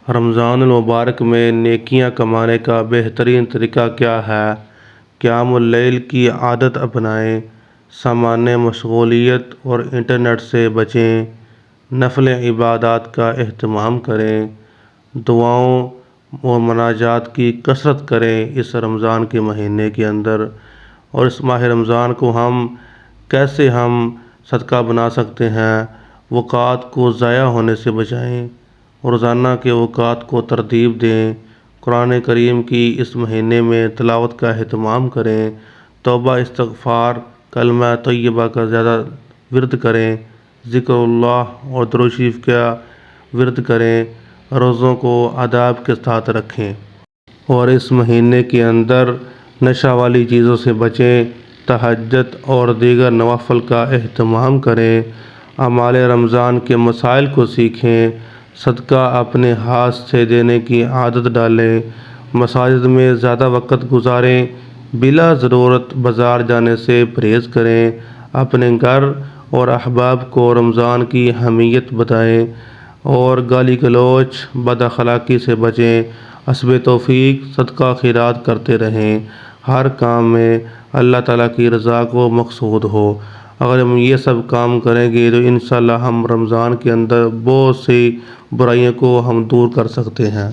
رمضان المبارک میں نیکیاں کمانے کا بہترین طریقہ کیا ہے؟ قیام اللیل کی عادت اپنائیں، سامانیہ مشغولیت اور انٹرنیٹ سے بچیں، نفل عبادات کا اہتمام کریں، دعاؤں اور مناجات کی کثرت کریں اس رمضان کے مہینے کے اندر۔ اور اس ماہ رمضان کو کیسے ہم صدقہ بنا سکتے ہیں؟ اوقات کو ضائع ہونے سے بچائیں، روزانہ کے اوقات کو ترتیب دیں، قرآن کریم کی اس مہینے میں تلاوت کا اہتمام کریں، توبہ استغفار کلمہ طیبہ کا زیادہ ورد کریں، ذکر اللہ اور درود شریف کا ورد کریں، روزوں کو آداب کے ساتھ رکھیں۔ اور اس مہینے کے اندر نشہ والی چیزوں سے بچیں، تہجد اور دیگر نوافل کا اہتمام کریں، اعمال رمضان کے مسائل کو سیکھیں، صدقہ اپنے ہاتھ سے دینے کی عادت ڈالیں، مساجد میں زیادہ وقت گزاریں، بلا ضرورت بازار جانے سے پرہیز کریں، اپنے گھر اور احباب کو رمضان کی اہمیت بتائیں، اور گالی گلوچ بد اخلاقی سے بچیں۔ حسب توفیق صدقہ خیرات کرتے رہیں، ہر کام میں اللہ تعالیٰ کی رضا کو مقصود ہو۔ اگر ہم یہ سب کام کریں گے تو انشاءاللہ ہم رمضان کے اندر بہت سی برائیوں کو ہم دور کر سکتے ہیں۔